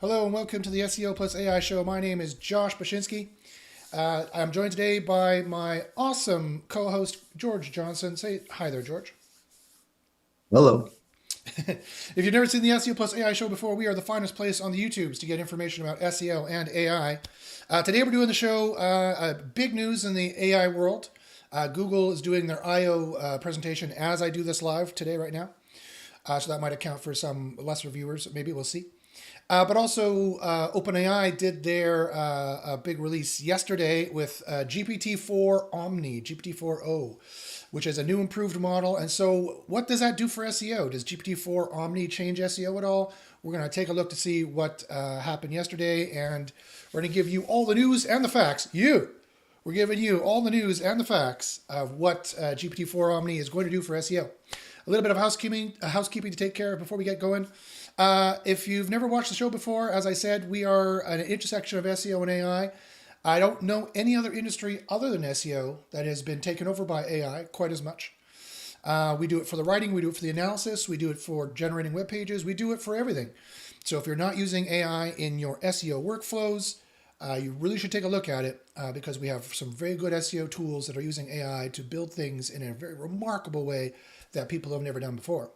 Hello and welcome to the SEO plus AI show. My name is Josh Bashinsky. I'm joined today by my awesome co-host, George Johnson. Say hi there, George. Hello. If you've never seen the SEO plus AI show before, we are the finest place on the YouTubes to get information about SEO and AI. Today we're doing the show, big news in the AI world. Google is doing their I/O presentation as I do this live today, right now. So that might account for some lesser viewers. Maybe we'll see. But also, OpenAI did their big release yesterday with GPT-4 Omni, GPT4-O, which is a new improved model. And so what does that do for SEO? Does GPT-4 Omni change SEO at all? We're going to take a look to see what happened yesterday, and we're going to give you all the news and the facts. We're giving you all the news and the facts of what GPT-4 Omni is going to do for SEO. A little bit of housekeeping to take care of before we get going. If you've never watched the show before, as I said, we are an intersection of SEO and AI. I don't know any other industry other than SEO that has been taken over by AI quite as much. We do it for the writing, we do it for the analysis, we do it for generating web pages, we do it for everything. So if you're not using AI in your SEO workflows, you really should take a look at it because we have some very good SEO tools that are using AI to build things in a very remarkable way that people have never done before.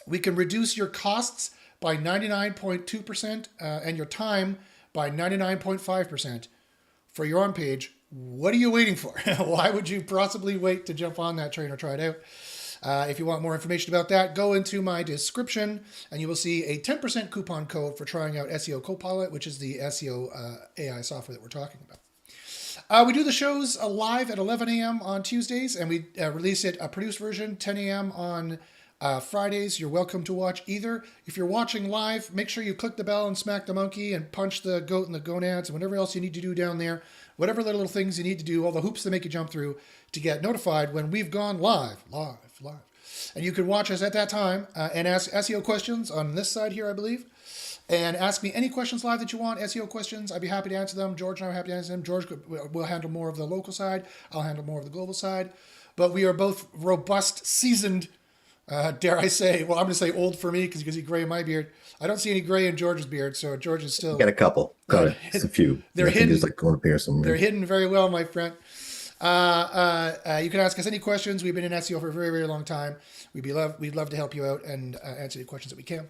We can reduce your costs by 99.2% and your time by 99.5% for your own page. What are you waiting for? Why would you possibly wait to jump on that train or try it out? If you want more information about that, go into my description and you will see a 10% coupon code for trying out SEO Copilot, which is the SEO AI software that we're talking about. We do the shows live at 11 a.m. on Tuesdays, and we release it a produced version 10 a.m. on Fridays. You're welcome to watch either. If you're watching live, make sure you click the bell and smack the monkey and punch the goat and the gonads and whatever else you need to do down there. Whatever little things you need to do, all the hoops that make you jump through to get notified when we've gone live. And you can watch us at that time and ask SEO questions on this side here, I believe. And ask me any questions live that you want, SEO questions. I'd be happy to answer them. George and I are happy to answer them. George will handle more of the local side. I'll handle more of the global side. But we are both robust, seasoned, dare I say, well, I'm going to say old for me because you can see gray in my beard. I don't see any gray in George's beard, so George is still... Got a couple. Got it. Just a few. They're hidden. There's like one pair somewhere. They're hidden very well, my friend. You can ask us any questions. We've been in SEO for a very, very long time. We'd love to help you out and answer any questions that we can.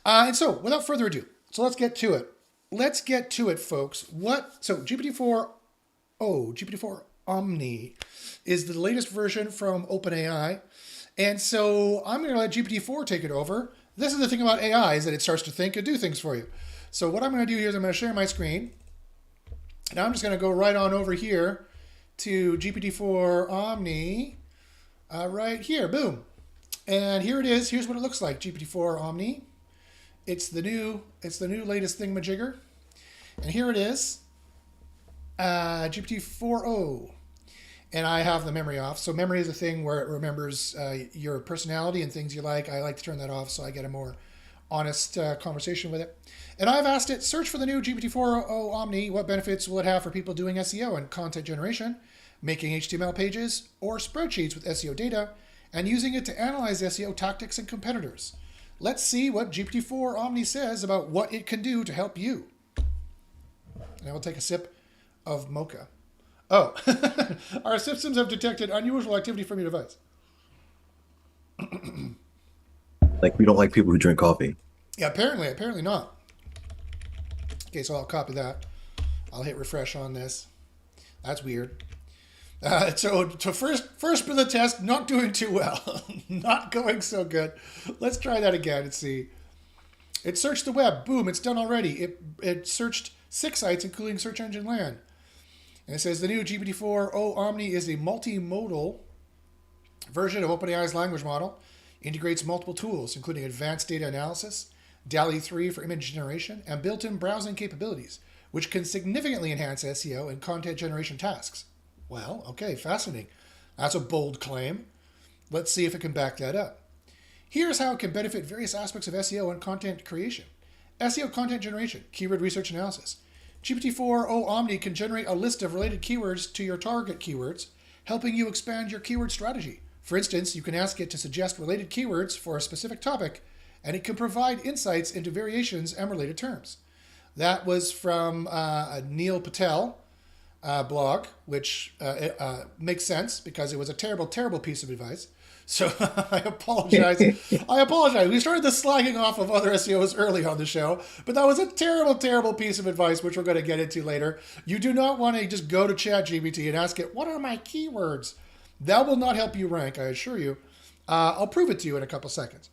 And so, without further ado, so let's get to it. Let's get to it, folks. So GPT-4-O, GPT-4 Omni, is the latest version from OpenAI. And so I'm going to let GPT-4 take it over. This is the thing about AI, is that it starts to think and do things for you. So what I'm going to do here is I'm going to share my screen. And I'm just going to go right on over here to GPT-4 Omni. Right here, boom. And here it is. Here's what it looks like, GPT-4 Omni. It's the new latest thingamajigger. And here it is, GPT-4-O. And I have the memory off. So memory is a thing where it remembers your personality and things you like. I like to turn that off so I get a more honest conversation with it. And I've asked it, search for the new GPT-4-O Omni. What benefits will it have for people doing SEO and content generation, making HTML pages or spreadsheets with SEO data, and using it to analyze SEO tactics and competitors. Let's see what GPT-4 Omni says about what it can do to help you. And I will take a sip of mocha. Oh, our systems have detected unusual activity from your device. Like, we don't like people who drink coffee. Yeah, apparently not. Okay, so I'll copy that. I'll hit refresh on this. That's weird. So first for the test, not doing too well. Not going so good. Let's try that again and see. It searched the web. Boom, it's done already. It searched 6 sites, including Search Engine Land. And it says the new GPT-4-O Omni is a multimodal version of OpenAI's language model. Integrates multiple tools, including advanced data analysis, DALL-E 3 for image generation, and built-in browsing capabilities, which can significantly enhance SEO and content generation tasks. Well, okay, fascinating. That's a bold claim. Let's see if it can back that up. Here's how it can benefit various aspects of SEO and content creation. SEO content generation, keyword research analysis. GPT-4-O Omni can generate a list of related keywords to your target keywords, helping you expand your keyword strategy. For instance, you can ask it to suggest related keywords for a specific topic and it can provide insights into variations and related terms. That was from Neil Patel blog, which makes sense because it was a terrible, terrible piece of advice. So I apologize. I apologize. We started the slagging off of other SEOs early on the show, but that was a terrible, terrible piece of advice, which we're going to get into later. You do not want to just go to ChatGPT and ask it, what are my keywords? That will not help you rank, I assure you. I'll prove it to you in a couple seconds.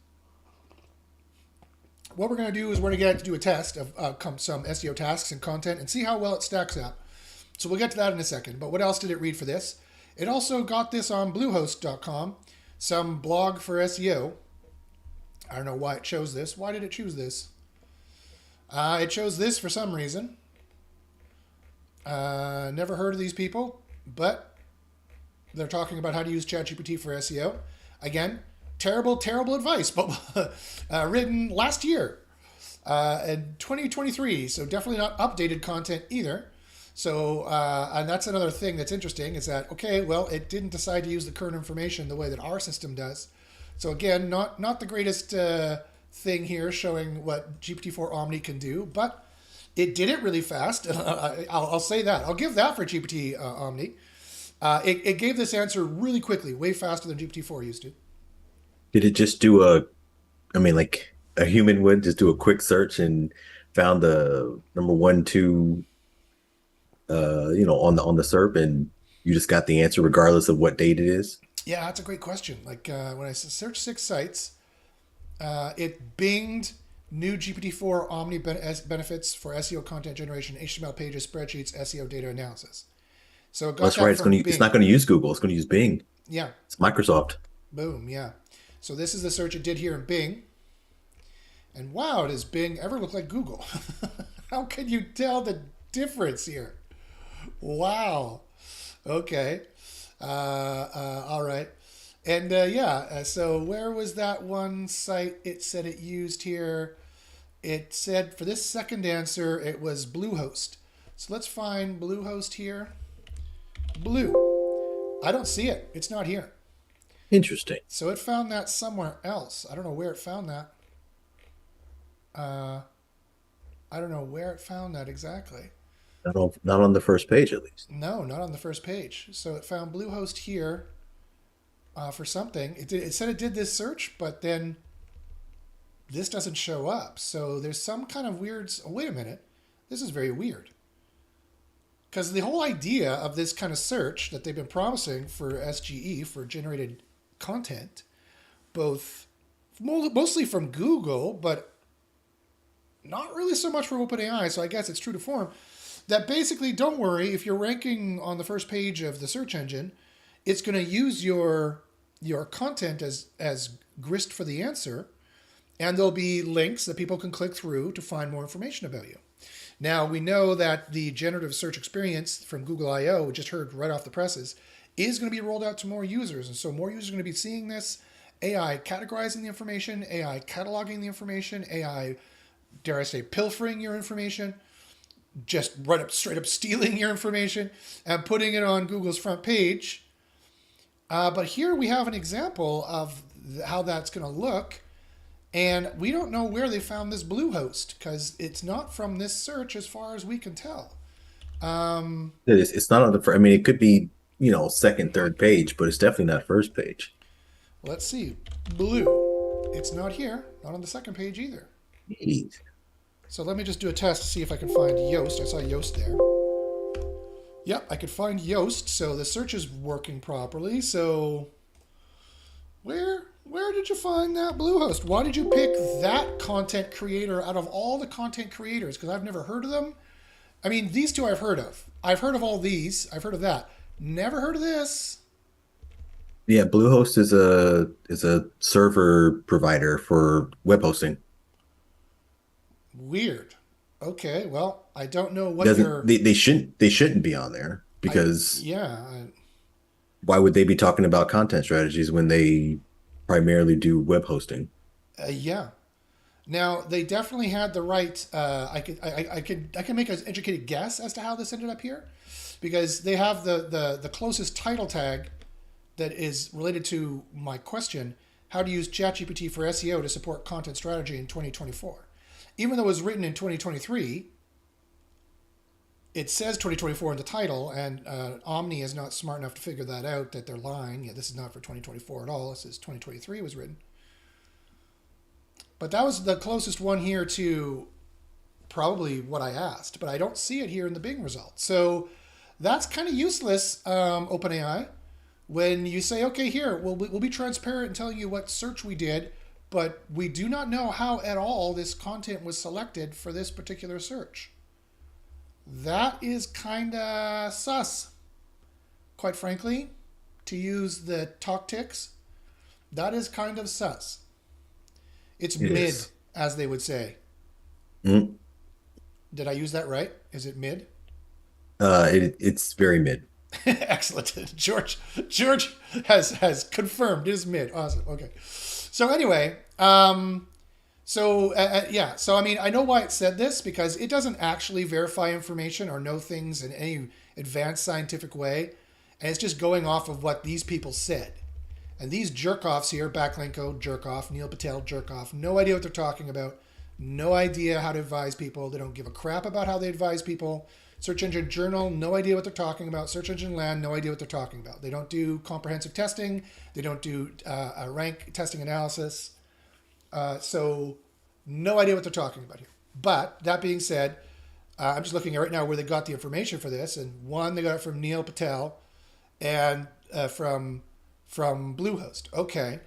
What we're going to do is we're going to get to do a test of some SEO tasks and content and see how well it stacks up. So we'll get to that in a second. But what else did it read for this? It also got this on Bluehost.com, some blog for SEO. I don't know why it chose this. Why did it choose this? It chose this for some reason. Never heard of these people, but they're talking about how to use ChatGPT for SEO. Again, terrible, terrible advice, but written last year in 2023. So definitely not updated content either. So, and that's another thing that's interesting is that, okay, well, it didn't decide to use the current information the way that our system does. So again, not the greatest thing here showing what GPT-4 Omni can do, but it did it really fast. I'll say that. I'll give that for GPT Omni. It gave this answer really quickly, way faster than GPT-4 used to. Did it just do like a human would just do a quick search and found the number 1, 2, on the SERP, and you just got the answer regardless of what date it is? Yeah, that's a great question. Like when I searched 6 sites, it binged new GPT-4 Omni benefits for SEO content generation, HTML pages, spreadsheets, SEO data analysis. So it got That's that right. from Bing. It's not going to use Google. It's going to use Bing. Yeah. It's Microsoft. Boom. Yeah. So this is the search it did here in Bing. And wow, does Bing ever look like Google? How can you tell the difference here? Wow. Okay. All right. And so where was that one site it said it used here? It said for this second answer, it was Bluehost. So let's find Bluehost here. Blue. I don't see it. It's not here. Interesting. So it found that somewhere else. I don't know where it found that. I don't know where it found that exactly. Not on the first page, at least. No, not on the first page. So it found Bluehost here for something. It said it did this search, but then this doesn't show up. So there's some kind of weird... Oh, wait a minute. This is very weird. Because the whole idea of this kind of search that they've been promising for SGE, for generated content, mostly from Google, but not really so much from OpenAI, so I guess it's true to form, that basically, don't worry, if you're ranking on the first page of the search engine, it's going to use your content as grist for the answer, and there'll be links that people can click through to find more information about you. Now, we know that the generative search experience from Google I/O, we just heard right off the presses, is going to be rolled out to more users. And so more users are going to be seeing this, AI categorizing the information, AI cataloging the information, AI, dare I say, pilfering your information, just straight up stealing your information and putting it on Google's front page. But here we have an example of how that's going to look. And we don't know where they found this Bluehost because it's not from this search as far as we can tell. It's not on the first. I mean, it could be, second, third page, but it's definitely not first page. Let's see. Blue. It's not here. Not on the second page either. Jeez. So let me just do a test to see if I can find Yoast. I saw Yoast there. Yep, I could find Yoast. So the search is working properly. So where did you find that Bluehost? Why did you pick that content creator out of all the content creators? Because I've never heard of them. I mean, these two I've heard of. I've heard of all these. I've heard of that. Never heard of this. Yeah, Bluehost is a server provider for web hosting. Weird. Okay, well, I don't know what they shouldn't be on there because why would they be talking about content strategies when they primarily do web hosting? Yeah. Now they definitely had the right. I can make an educated guess as to how this ended up here, because they have the closest title tag that is related to my question how to use ChatGPT for SEO to support content strategy in 2024. Even though it was written in 2023, it says 2024 in the title, and Omni is not smart enough to figure that out, that they're lying. Yeah, this is not for 2024 at all. This is 2023 was written. But that was the closest one here to probably what I asked, but I don't see it here in the Bing results. So that's kind of useless, OpenAI, when you say, okay, here, we'll be transparent in telling you what search we did, but we do not know how at all this content was selected for this particular search. That is kind of sus, quite frankly, to use the talk ticks. That is kind of sus. It's mid, as they would say. Mm. Did I use that right? Is it mid? It's very mid. Excellent. George has confirmed it is mid. Awesome. Okay. So anyway, So I mean, I know why it said this, because it doesn't actually verify information or know things in any advanced scientific way, and it's just going off of what these people said. And these jerk-offs here, Backlinko, jerk-off, Neil Patel, jerk-off, no idea what they're talking about, no idea how to advise people, they don't give a crap about how they advise people. Search Engine Journal, no idea what they're talking about. Search Engine Land, no idea what they're talking about. They don't do comprehensive testing, they don't do rank testing analysis. So no idea what they're talking about here. But that being said, I'm just looking at right now where they got the information for this. And one, they got it from Neil Patel and from Bluehost. Okay.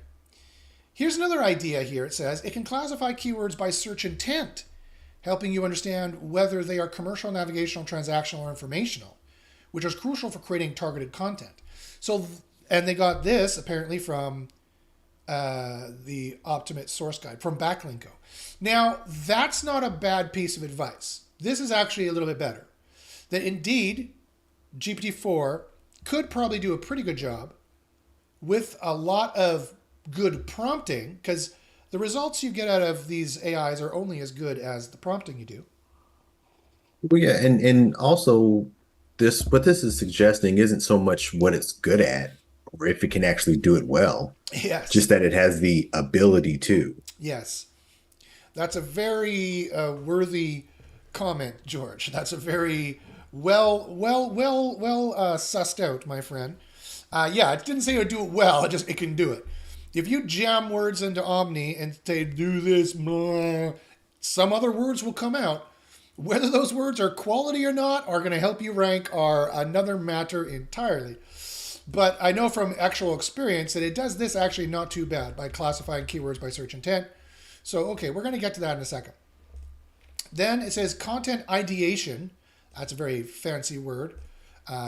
Here's another idea here. It says it can classify keywords by search intent, helping you understand whether they are commercial, navigational, transactional, or informational, which is crucial for creating targeted content. So, and they got this apparently from the Optimate source guide from Backlinko. Now, that's not a bad piece of advice. This is actually a little bit better. That indeed, GPT-4 could probably do a pretty good job with a lot of good prompting, because the results you get out of these AIs are only as good as the prompting you do. Well, yeah, and also what this is suggesting isn't so much what it's good at or if it can actually do it well. Yes. Just that it has the ability to. Yes. That's a very worthy comment, George. That's a very well sussed out, my friend. Yeah, it didn't say it would do it well. It can do it. If you jam words into Omni and say, do this, blah, some other words will come out. Whether those words are quality or not are going to help you rank are another matter entirely. But I know from actual experience that it does this actually not too bad by classifying keywords by search intent. So, okay, we're going to get to that in a second. Then it says content ideation. That's a very fancy word,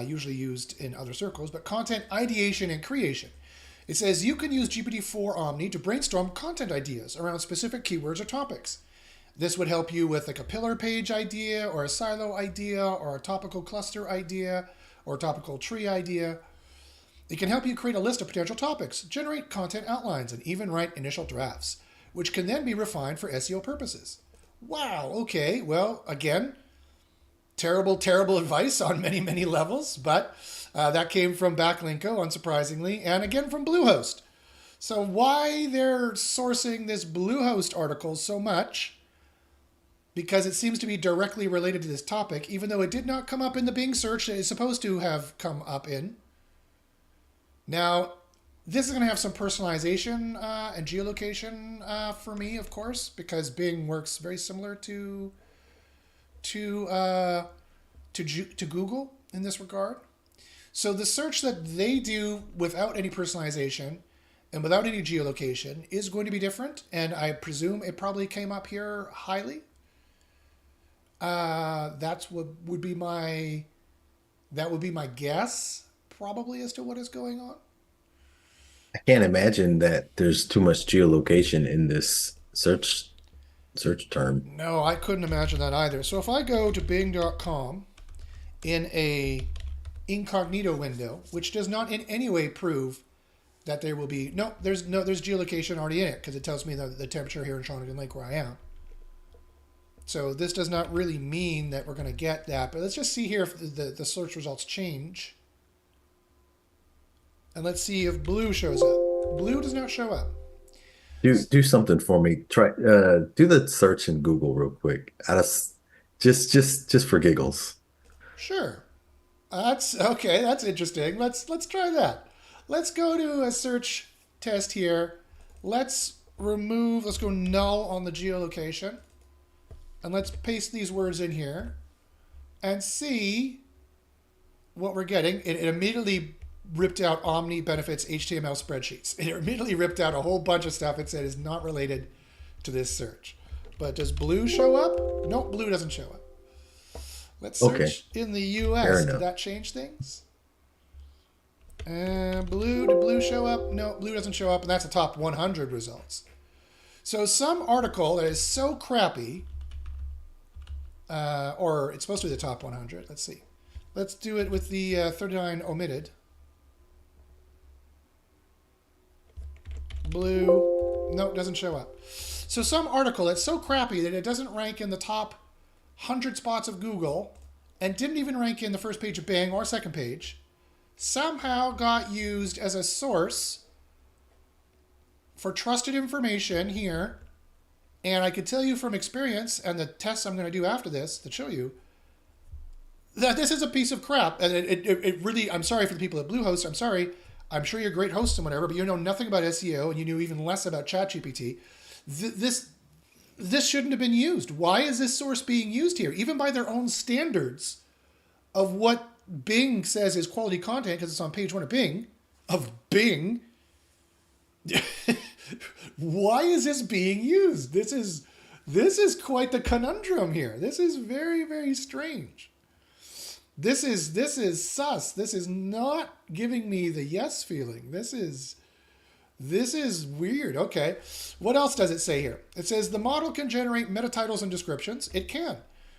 usually used in other circles, but content ideation and creation. It says you can use GPT-4 Omni to brainstorm content ideas around specific keywords or topics. This would help you with like a pillar page idea or a silo idea or a topical cluster idea or a topical tree idea. It can help you create a list of potential topics, generate content outlines, and even write initial drafts, which can then be refined for SEO purposes. Wow, okay, well, again, terrible advice on many levels, but that came from Backlinko, unsurprisingly, and again from Bluehost. So why they're sourcing this Bluehost article so much? Because it seems to be directly related to this topic, even though it did not come up in the Bing search that it's supposed to have come up in. Now, this is going to have some personalization and geolocation for me, of course, because Bing works very similar to Google in this regard. So the search that they do without any personalization and without any geolocation is going to be different, and I presume it probably came up here highly. That's what would be my guess, probably, as to what is going on. I can't imagine that there's too much geolocation in this search term. No, I couldn't imagine that either. So if I go to bing.com in a incognito window, which does not in any way prove that there will be there's geolocation already in it, because it tells me the temperature here in Shawnigan Lake where I am. So this does not really mean that we're going to get that, but let's just see here if the search results change. And let's see if blue shows up. Blue does not show up. Do something for me. Try do the search in Google real quick. Just for giggles. Sure. That's okay. That's interesting. Let's try that. Let's go to a search test here. Let's remove. Let's go null on the geolocation, and let's paste these words in here, and see what we're getting. It immediately ripped out Omni benefits HTML spreadsheets. It immediately ripped out a whole bunch of stuff it said is not related to this search. But does blue show up? Nope, blue doesn't show up. Let's search in the US. Did that change things? Blue, did blue show up? No, blue doesn't show up, and that's the top 100 results. So some article that is so crappy, or it's supposed to be the top 100. Let's see. Let's do it with the 39 omitted. Blue, no, it doesn't show up. So some article that's so crappy that it doesn't rank in the top 100 spots of Google and didn't even rank in the first page of Bing or second page, somehow got used as a source for trusted information here. And I could tell you from experience and the tests I'm going to do after this to show you that this is a piece of crap. And it really, I'm sorry for the people at Bluehost. I'm sorry. I'm sure you're great hosts and whatever, but you know nothing about SEO and you knew even less about ChatGPT. This shouldn't have been used. Why is this source being used here? Even by their own standards of what Bing says is quality content, because it's on page 1 of Bing, why is this being used? This is quite the conundrum here. This is very, very strange. This is sus. This is not giving me the yes feeling. This is weird. Okay. What else does it say here? It says the model can generate meta titles and descriptions. It can,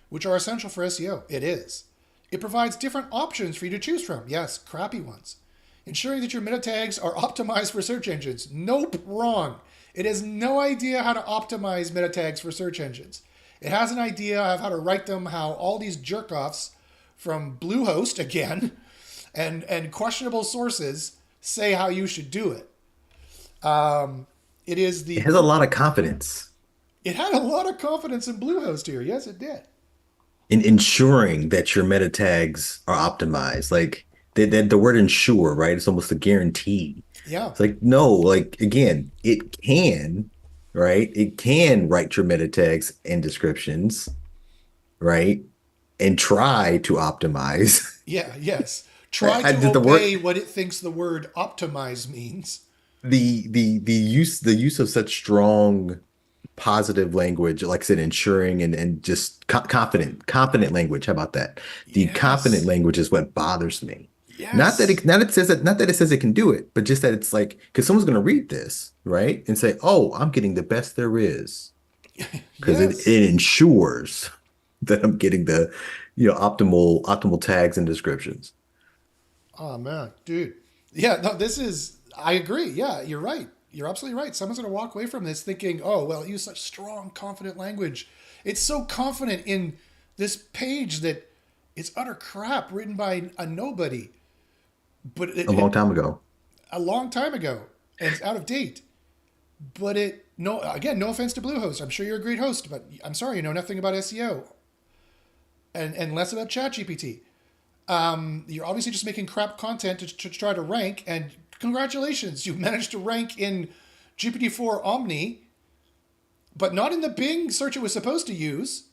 which are essential for SEO. It is. It provides different options for you to choose from. Yes, crappy ones. Ensuring that your meta tags are optimized for search engines. Nope, wrong. It has no idea how to optimize meta tags for search engines. It has an idea of how to write them, how all these jerk-offs from Bluehost, again, and questionable sources say how you should do it. It has a lot of confidence It had a lot of confidence in Bluehost here. Yes, it did. in ensuring that your meta tags are optimized. Like the word ensure, right? It's almost a guarantee. Yeah. It's like, no, like again, it can, right? It can write your meta tags and descriptions, right? And try to optimize. Yeah, yes. Try to obey what it thinks the word optimize means. The use of such strong positive language, like I said, ensuring and just confident language. How about that? The confident language is what bothers me. Yes. Not that it says it can do it, but just that it's like, because someone's going to read this, right, and say, "Oh, I'm getting the best there is," because it ensures that I'm getting the optimal tags and descriptions. Oh man, dude. Yeah, no, I agree. Yeah, you're right. You're absolutely right. Someone's going to walk away from this thinking, "Oh, well, it used such strong, confident language. It's so confident in this page that it's utter crap written by a nobody." But a long time ago. A long time ago, and it's out of date. But no offense to Bluehost. I'm sure you're a great host, but I'm sorry, you know nothing about SEO, and less about ChatGPT. You're obviously just making crap content to try to rank, and congratulations, you've managed to rank in GPT-4 Omni, but not in the Bing search it was supposed to use,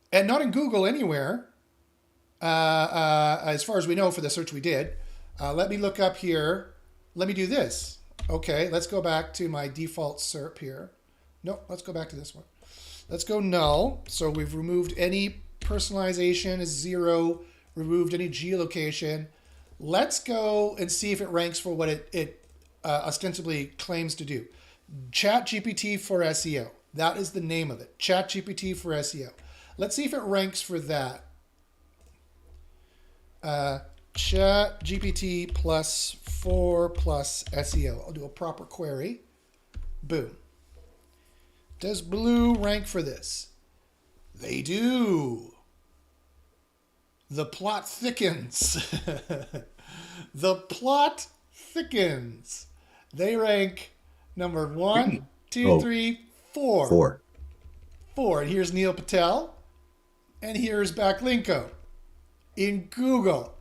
and not in Google anywhere, as far as we know for the search we did. Let me look up here. Let me do this. Okay, let's go back to my default SERP here. No, let's go back to this one. Let's go null. So we've removed any personalization is 0, removed any geolocation. Let's go and see if it ranks for what it ostensibly claims to do. ChatGPT for SEO. That is the name of it. ChatGPT for SEO. Let's see if it ranks for that. ChatGPT plus 4 plus SEO. I'll do a proper query. Boom. Does Blue rank for this? They do. The plot thickens. The plot thickens. They rank number 1, two, Oh, three, four. 4. Four. And here's Neil Patel. And here's Backlinko in Google.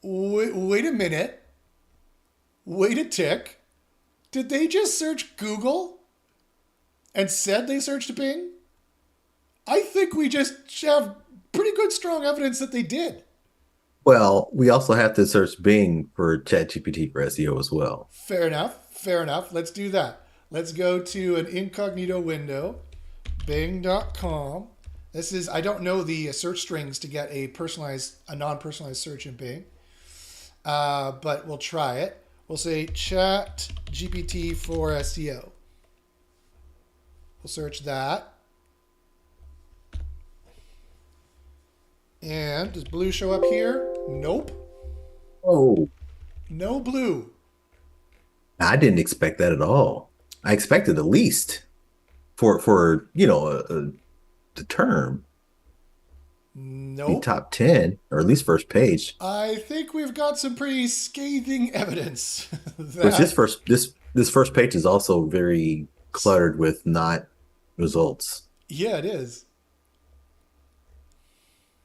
Wait a minute. Wait a tick. Did they just search Google and said they searched Bing? I think we just have pretty good strong evidence that they did. Well, we also have to search Bing for ChatGPT for SEO as well. Fair enough. Fair enough. Let's do that. Let's go to an incognito window, bing.com. This is, I don't know the search strings to get a non-personalized search in Bing, but we'll try it. We'll say Chat GPT for SEO. We'll search that. And does blue show up here? Nope. Oh, No blue. I didn't expect that at all. I expected the least for the term. Be Nope. top 10 or at least first page. I think we've got some pretty scathing evidence Which that this first page is also very cluttered with not results. yeah, it is.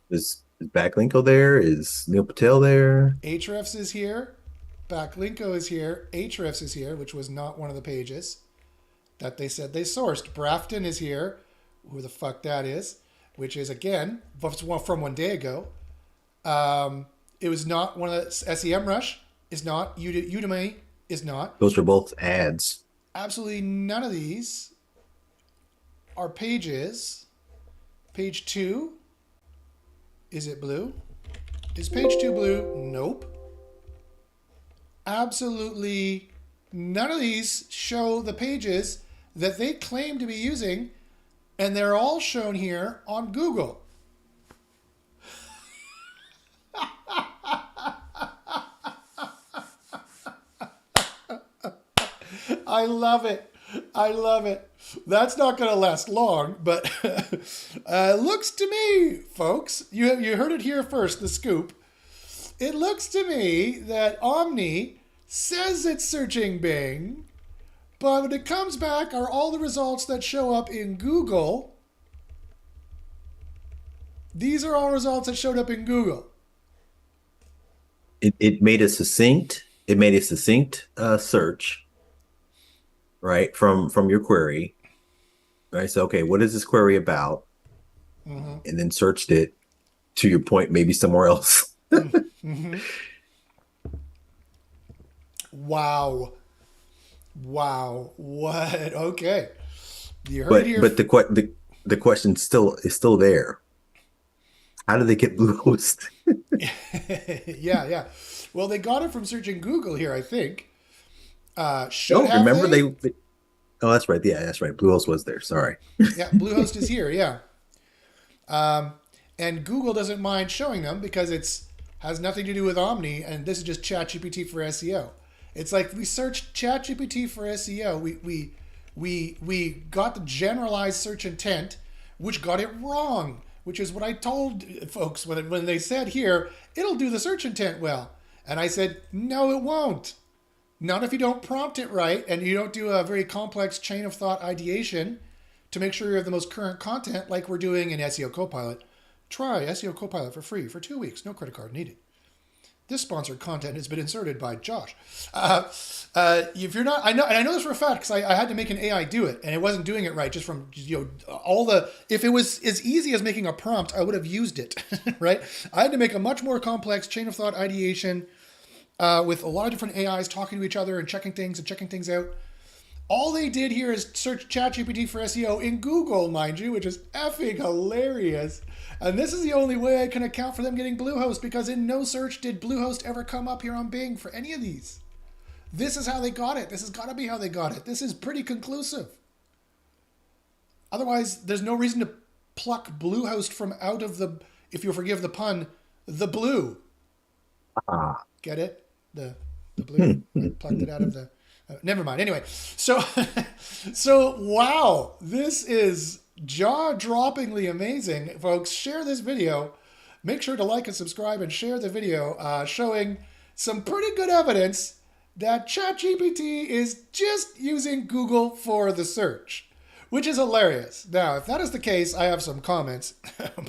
Is Backlinko there? Is Neil Patel there? Ahrefs is here. Backlinko is here. Ahrefs is here, which was not one of the pages that they said they sourced. Brafton is here. Who the fuck that is? Which is, again, from 1 day ago. It was not one of the SEMrush. Is not. Udemy is not. Those are both ads. Absolutely none of these are pages. Page 2. Is it blue? Is page 2 blue? Nope. Absolutely none of these show the pages that they claim to be using, and they're all shown here on Google. I love it. I love it. That's not going to last long, but looks to me, folks, you heard it here first, the scoop. It looks to me that Omni says it's searching Bing, but when it comes back are all the results that show up in Google. These are all results that showed up in Google. It made a succinct. It made a succinct search, right, from your query. Right. So, okay, what is this query about? Mm-hmm. And then searched it, to your point, maybe somewhere else. Mm-hmm. Wow. What? Okay. You heard it here. But the question is still there. How did they get Bluehost? Yeah. Well, they got it from searching Google here, I think. Remember they? Oh, that's right. Yeah, that's right. Bluehost was there. Sorry. Yeah, Bluehost is here. Yeah. And Google doesn't mind showing them because has nothing to do with Omni, and this is just ChatGPT for SEO. It's like we searched ChatGPT for SEO. We got the generalized search intent, which got it wrong, which is what I told folks when they said here, it'll do the search intent well. And I said, no, it won't. Not if you don't prompt it right and you don't do a very complex chain of thought ideation to make sure you have the most current content like we're doing in SEO Copilot. Try SEO Copilot for free for 2 weeks. No credit card needed. This sponsored content has been inserted by Josh. If you're not, I know this for a fact because I had to make an AI do it and it wasn't doing it right. Just from if it was as easy as making a prompt, I would have used it, right? I had to make a much more complex chain of thought ideation with a lot of different AIs talking to each other and checking things out. All they did here is search ChatGPT for SEO in Google, mind you, which is effing hilarious. And this is the only way I can account for them getting Bluehost, because in no search did Bluehost ever come up here on Bing for any of these. This is how they got it. This has got to be how they got it. This is pretty conclusive. Otherwise, there's no reason to pluck Bluehost from out of the, if you'll forgive the pun, the blue. Get it? The blue. I plucked it out of the... never mind. Anyway, so wow, this is jaw-droppingly amazing, folks. Share this video. Make sure to like and subscribe and share the video showing some pretty good evidence that ChatGPT is just using Google for the search, which is hilarious. Now, if that is the case, I have some comments.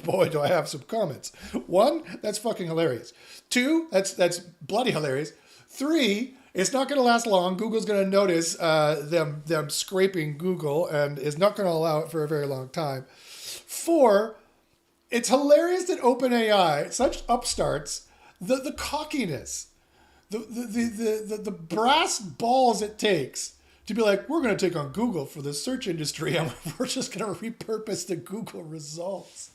Boy, do I have some comments. One, that's fucking hilarious. Two, that's bloody hilarious. Three, it's not going to last long. Google's going to notice them scraping Google and is not going to allow it for a very long time. Four, it's hilarious that OpenAI, such upstarts, the cockiness, the brass balls it takes to be like, we're going to take on Google for the search industry and we're just going to repurpose the Google results.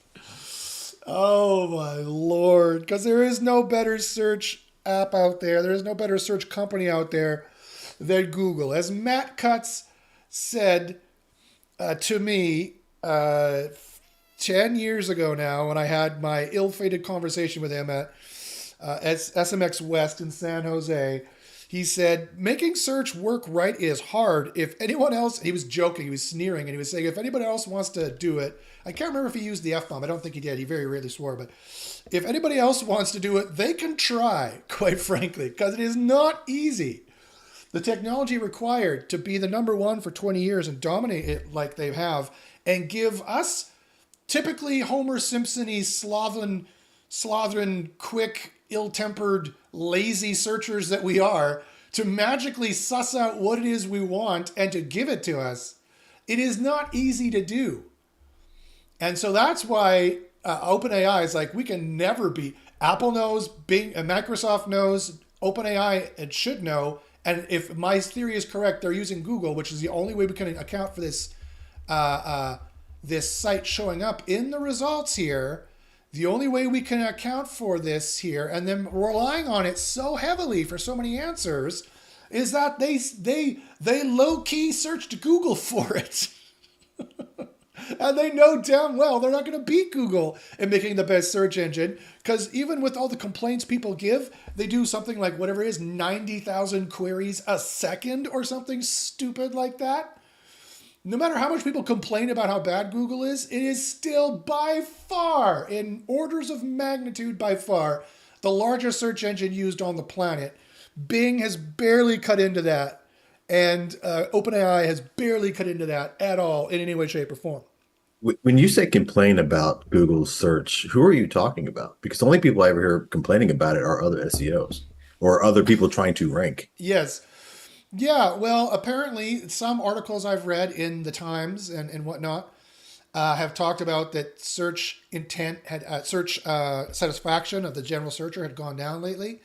Oh my Lord. Because there is no better search app out there. There is no better search company out there than Google. As Matt Cutts said to me 10 years ago now, when I had my ill-fated conversation with him at SMX West in San Jose, he said, making search work right is hard. If anyone else, he was joking, he was sneering, and he was saying, if anybody else wants to do it, I can't remember if he used the F-bomb. I don't think he did. He very rarely swore. But if anybody else wants to do it, they can try, quite frankly, because it is not easy. The technology required to be the number one for 20 years and dominate it like they have and give us typically Homer Simpson-y, slothrin, quick, ill-tempered, lazy searchers that we are, to magically suss out what it is we want and to give it to us, it is not easy to do. And so that's why OpenAI is like, we can never beat. Apple knows, Bing, and Microsoft knows, OpenAI it should know. And if my theory is correct, they're using Google, which is the only way we can account for this this site showing up in the results here. The only way we can account for this here and then relying on it so heavily for so many answers is that they low-key searched Google for it. And they know damn well they're not going to beat Google in making the best search engine, because even with all the complaints people give, they do something like whatever it is, 90,000 queries a second or something stupid like that. No matter how much people complain about how bad Google is, it is still by far, in orders of magnitude by far, the largest search engine used on the planet. Bing has barely cut into that, and OpenAI has barely cut into that at all in any way, shape, or form. When you say complain about Google's search, who are you talking about? Because the only people I ever hear complaining about it are other SEOs or other people trying to rank. Yes. Yeah, well, apparently some articles I've read in the Times and whatnot have talked about that search intent had search satisfaction of the general searcher had gone down lately,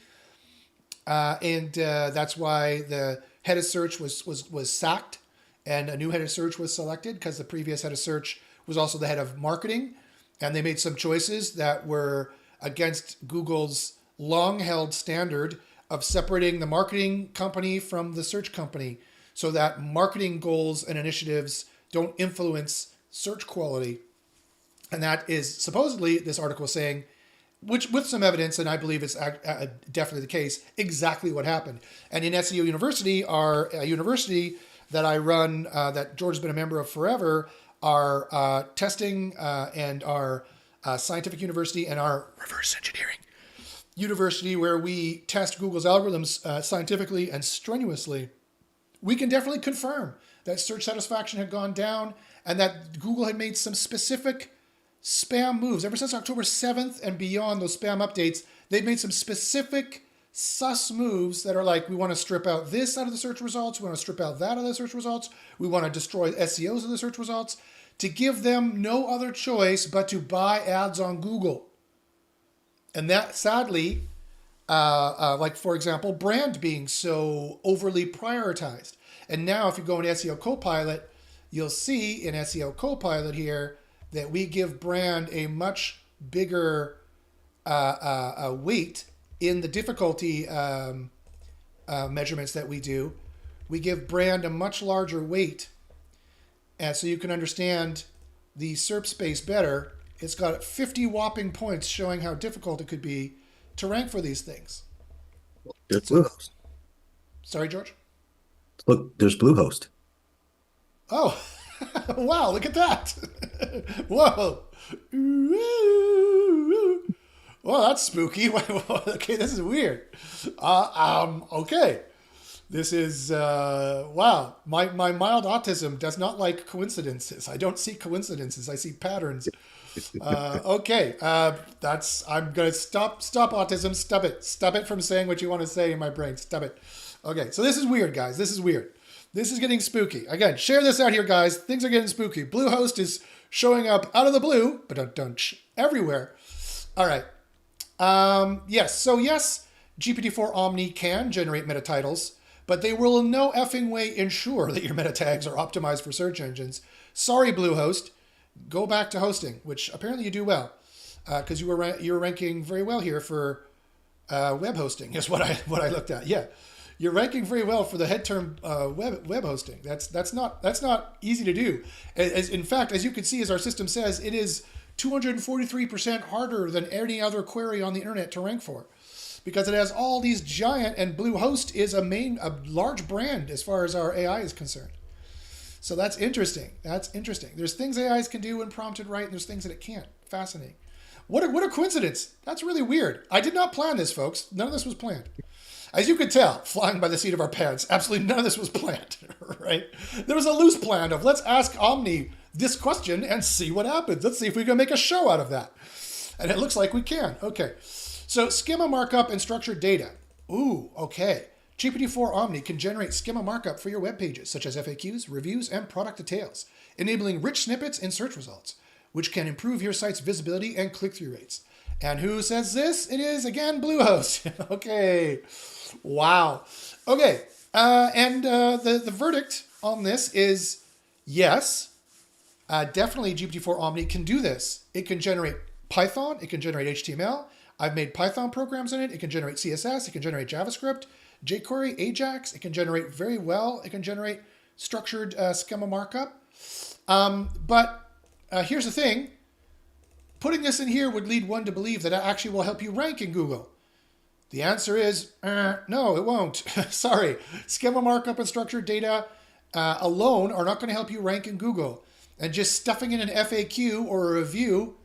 and that's why the head of search was sacked, and a new head of search was selected because the previous head of search was also the head of marketing, and they made some choices that were against Google's long-held standard of separating the marketing company from the search company so that marketing goals and initiatives don't influence search quality. And that is supposedly, this article is saying, which with some evidence, and I believe it's definitely the case, exactly what happened. And in SEO University, our university that I run, that George has been a member of forever, our testing and our scientific university and our reverse engineering university, where we test Google's algorithms scientifically and strenuously, we can definitely confirm that search satisfaction had gone down and that Google had made some specific spam moves. Ever since October 7th and beyond, those spam updates, they've made some specific sus moves that are like, we want to strip out this out of the search results, we want to strip out that out of the search results, we want to destroy SEOs of the search results, to give them no other choice but to buy ads on Google. And that, sadly, like, for example, brand being so overly prioritized. And now if you go into SEO Copilot, you'll see in SEO Copilot here that we give brand a much bigger weight in the difficulty measurements that we do. We give brand a much larger weight. And so you can understand the SERP space better. It's got 50 whopping points showing how difficult it could be to rank for these things. There's Bluehost. Sorry, George? Look, there's Bluehost. Oh, wow, look at that. Whoa. Well, that's spooky. Okay, this is weird. Okay. This is wow. My mild autism does not like coincidences. I don't see coincidences. I see patterns. Okay, that's. I'm gonna stop autism. Stop it from saying what you want to say in my brain. Stop it. Okay, so this is weird, guys. This is weird. This is getting spooky. Again, share this out here, guys. Things are getting spooky. Bluehost is showing up out of the blue, but don't everywhere. All right. Yes. So yes, GPT-4 Omni can generate meta titles, but they will in no effing way ensure that your meta tags are optimized for search engines. Sorry, Bluehost. Go back to hosting, which apparently you do well, because you're ranking very well here for web hosting. Is what I looked at. Yeah, you're ranking very well for the head term web hosting. That's not easy to do. In fact, as you can see, as our system says, it is 243% harder than any other query on the internet to rank for, because it has all these giant, and Bluehost is a large brand as far as our AI is concerned. So that's interesting. That's interesting. There's things AIs can do when prompted right, and there's things that it can't. Fascinating. What a coincidence. That's really weird. I did not plan this, folks. None of this was planned. As you could tell, flying by the seat of our pants, absolutely none of this was planned, right? There was a loose plan of let's ask Omni this question and see what happens. Let's see if we can make a show out of that. And it looks like we can. Okay. So schema markup and structured data. Ooh, okay. GPT-4 Omni can generate schema markup for your web pages, such as FAQs, reviews, and product details, enabling rich snippets in search results, which can improve your site's visibility and click-through rates. And who says this? It is, again, Bluehost. Okay. Wow. Okay. The verdict on this is yes, definitely GPT-4 Omni can do this. It can generate Python. It can generate HTML. I've made Python programs in it. It can generate CSS. It can generate JavaScript, jQuery, Ajax. It can generate very well. It can generate structured schema markup. But here's the thing. Putting this in here would lead one to believe that it actually will help you rank in Google. The answer is no, it won't. Sorry. Schema markup and structured data alone are not going to help you rank in Google. And just stuffing in an FAQ or a review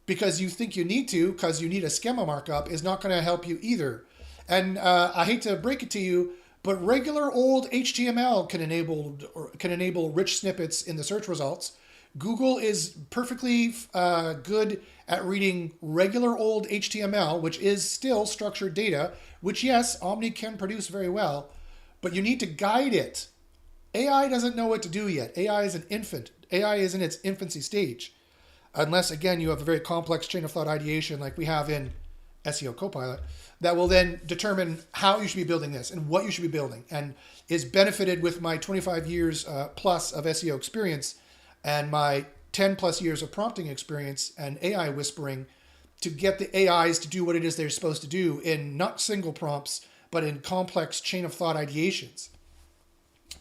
because you think you need to, because you need a schema markup, is not going to help you either. And I hate to break it to you, but regular old HTML can enable rich snippets in the search results. Google is perfectly good at reading regular old HTML, which is still structured data, which, yes, Omni can produce very well, but you need to guide it. AI doesn't know what to do yet. AI is an infant. AI is in its infancy stage. Unless, again, you have a very complex chain of thought ideation like we have in SEO Copilot that will then determine how you should be building this and what you should be building, and is benefited with my 25 years plus of SEO experience and my 10 plus years of prompting experience and AI whispering to get the AIs to do what it is they're supposed to do in not single prompts, but in complex chain of thought ideations.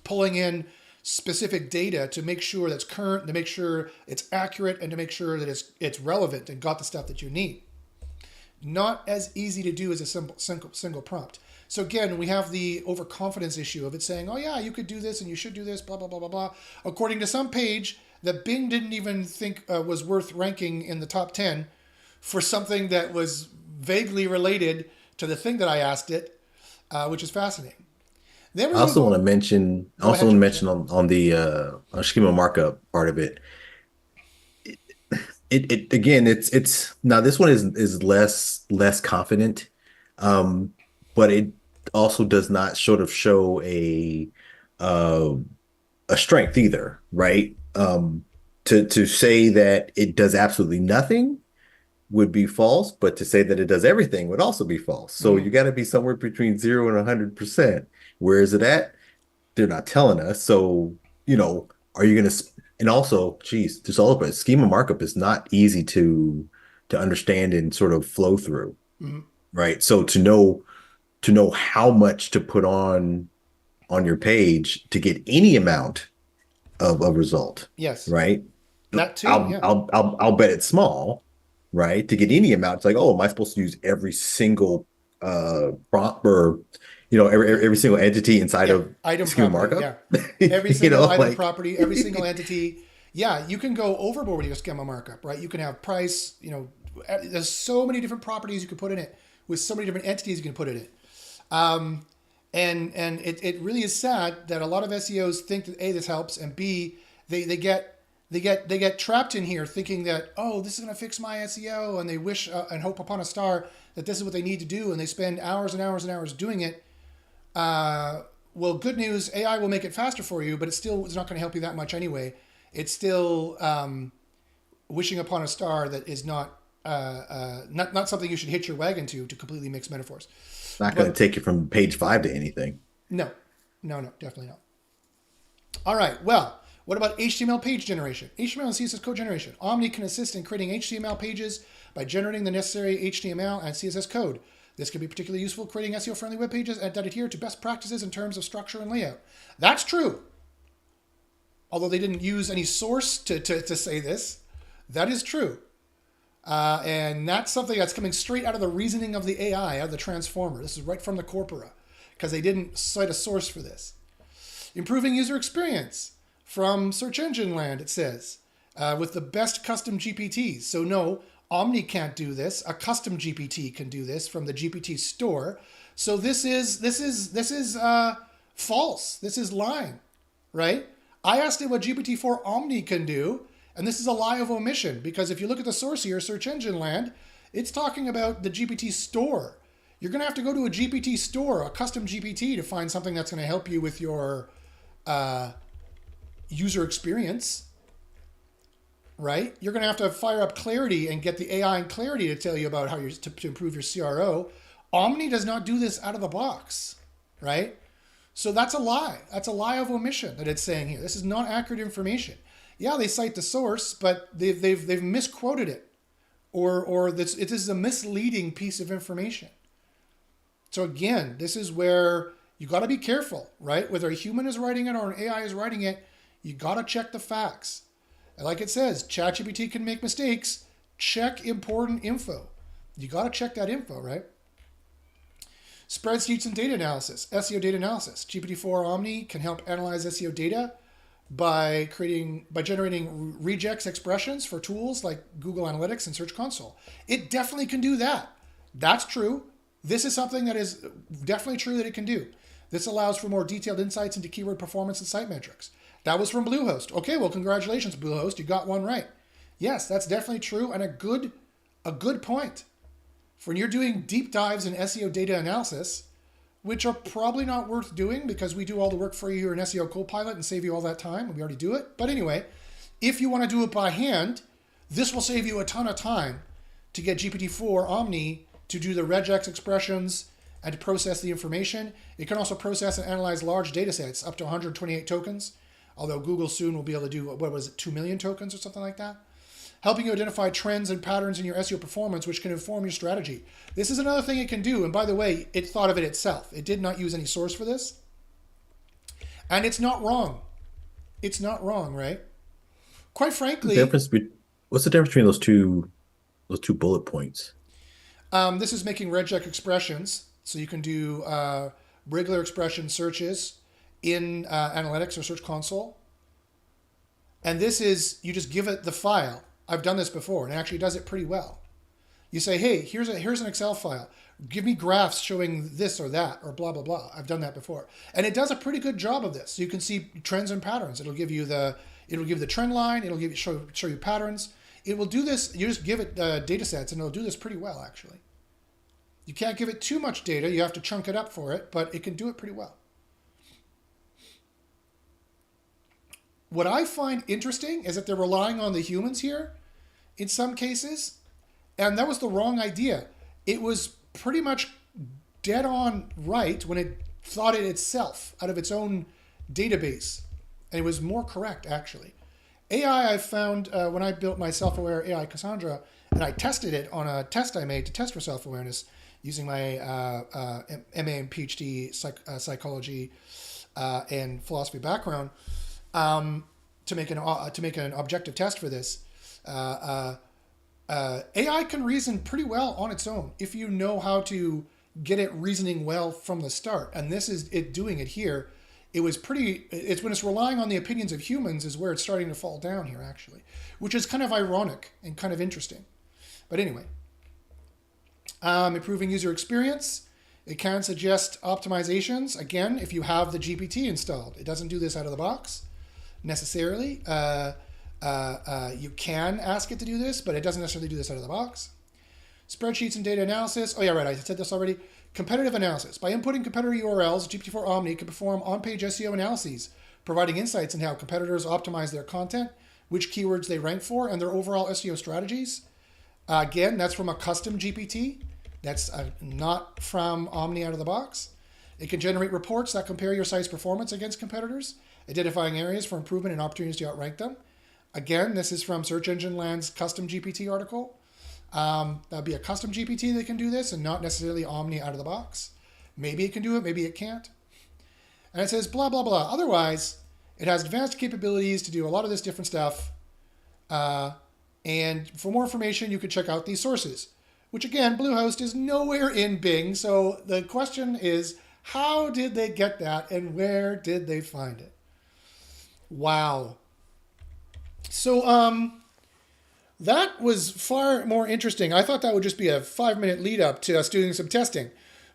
Pulling in specific data to make sure that's current, to make sure it's accurate, and to make sure that it's relevant and got the stuff that you need. Not as easy to do as a single prompt. So again, we have the overconfidence issue of it saying, oh yeah, you could do this and you should do this, blah, blah, blah, blah, blah. According to some page that Bing didn't even think was worth ranking in the top 10 for something that was vaguely related to the thing that I asked it, which is fascinating. Then I also want to mention, on the schema markup part of it. It again, it's now this one is less confident, but it also does not sort of show a strength either, right? To say that it does absolutely nothing would be false, but to say that it does everything would also be false. So you got to be somewhere between 0 and 100%. Where is it at? They're not telling us. So, are you going to, and also, geez, just all of it, schema markup is not easy to understand and sort of flow through, right? So to know how much to put on your page to get any amount of a result. Yes. Right. That too. I'll bet it's small, right? To get any amount, it's like, oh, am I supposed to use every single prompt or every single entity inside of item schema property, markup? Yeah. Every single item property, every single entity. Yeah, you can go overboard with your schema markup, right? You can have price. There's so many different properties you can put in it with so many different entities you can put in it. And it really is sad that a lot of SEOs think that A, this helps, and B, they get trapped in here thinking that, oh, this is going to fix my SEO, and they wish and hope upon a star that this is what they need to do, and they spend hours and hours and hours doing it. Well, good news, AI will make it faster for you, but it's not going to help you that much anyway. It's still wishing upon a star that is not something you should hitch your wagon to completely mix metaphors. Not going to take you from page 5 to anything. No, definitely not. All right, well, what about HTML page generation? HTML and CSS code generation. Omni can assist in creating HTML pages by generating the necessary HTML and CSS code. This can be particularly useful creating SEO-friendly web pages that adhere to best practices in terms of structure and layout. That's true. Although they didn't use any source to say this, that is true. And that's something that's coming straight out of the reasoning of the AI, out of the transformer. This is right from the corpora, because they didn't cite a source for this. Improving user experience from search engine land, it says, with the best custom GPTs. So no, Omni can't do this. A custom GPT can do this from the GPT store. So this is false. This is lying, right? I asked it what GPT-4 Omni can do, and this is a lie of omission, because if you look at the source here, search engine land, it's talking about the GPT store. You're going to have to go to a GPT store, a custom GPT, to find something that's going to help you with your user experience, right? You're going to have to fire up Clarity and get the AI in Clarity to tell you about how to improve your CRO. Omni does not do this out of the box, right? So that's a lie. That's a lie of omission that it's saying here. This is not accurate information. Yeah, they cite the source, but they've misquoted it, or this is a misleading piece of information. So again, this is where you got to be careful, right? Whether a human is writing it or an AI is writing it, you got to check the facts. And like it says, ChatGPT can make mistakes. Check important info. You got to check that info, right? Spreadsheets and data analysis, SEO data analysis. GPT-4 Omni can help analyze SEO data by generating regex expressions for tools like Google Analytics and Search Console. It definitely can do that. That's true. This is something that is definitely true that it can do. This allows for more detailed insights into keyword performance and site metrics. That was from Bluehost. Okay, well, congratulations, Bluehost. You got one right. Yes, that's definitely true, and a good point. For when you're doing deep dives in SEO data analysis, which are probably not worth doing because we do all the work for you here in SEO Copilot and save you all that time, and we already do it. But anyway, if you want to do it by hand, this will save you a ton of time to get GPT-4 Omni to do the regex expressions and to process the information. It can also process and analyze large data sets, up to 128 tokens, although Google soon will be able to do, 2 million tokens or something like that. Helping you identify trends and patterns in your SEO performance, which can inform your strategy. This is another thing it can do. And by the way, it thought of it itself. It did not use any source for this. And it's not wrong. It's not wrong, right? Quite frankly, what's the difference between those two bullet points? This is making regex expressions. So you can do regular expression searches in Analytics or Search Console. And this is, you just give it the file. I've done this before, and it actually does it pretty well. You say, hey, here's an Excel file. Give me graphs showing this or that or blah, blah, blah. I've done that before. And it does a pretty good job of this. So you can see trends and patterns. It'll give you the trend line. It'll show you patterns. It will do this. You just give it data sets, and it'll do this pretty well, actually. You can't give it too much data. You have to chunk it up for it, but it can do it pretty well. What I find interesting is that they're relying on the humans here in some cases, and that was the wrong idea. It was pretty much dead on right when it thought it itself out of its own database, and it was more correct, actually. AI, I found when I built my self-aware AI Cassandra, and I tested it on a test I made to test for self-awareness using my MA and PhD psychology and philosophy background, to make an objective test for this. AI can reason pretty well on its own if you know how to get it reasoning well from the start. And this is it doing it here. It's when it's relying on the opinions of humans is where it's starting to fall down here, actually, which is kind of ironic and kind of interesting. But anyway, improving user experience. It can suggest optimizations, again, if you have the GPT installed. It doesn't do this out of the box necessarily. You can ask it to do this, but it doesn't necessarily do this out of the box. Spreadsheets and data analysis. Oh yeah, right, I said this already. Competitive analysis. By inputting competitor URLs, GPT-4 Omni can perform on-page SEO analyses, providing insights into how competitors optimize their content, which keywords they rank for, and their overall SEO strategies. Again, that's from a custom GPT. That's not from Omni out of the box. It can generate reports that compare your site's performance against competitors, identifying areas for improvement and opportunities to outrank them. Again, this is from Search Engine Land's custom GPT article. That'd be a custom GPT that can do this and not necessarily Omni out of the box. Maybe it can do it, maybe it can't. And it says blah, blah, blah. Otherwise, it has advanced capabilities to do a lot of this different stuff. And for more information, you could check out these sources, which again, Bluehost is nowhere in Bing. So the question is, how did they get that and where did they find it? Wow. So that was far more interesting. I thought that would just be a 5-minute lead up to us doing some testing.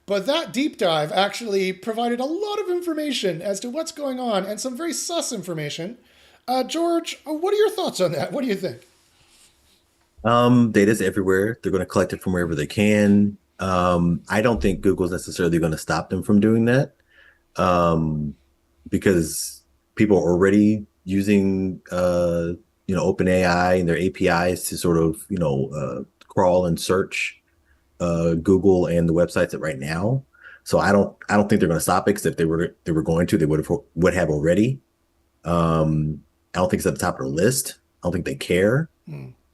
But that deep dive actually provided a lot of information as to what's going on and some very sus information. George, what are your thoughts on that? What do you think? Data's everywhere. They're going to collect it from wherever they can. I don't think Google's necessarily going to stop them from doing that, because people are already using, OpenAI and their APIs to sort of, crawl and search Google and the websites right now. So I don't think they're going to stop it, because if they were going to, they would have already. I don't think it's at the top of the list. I don't think they care.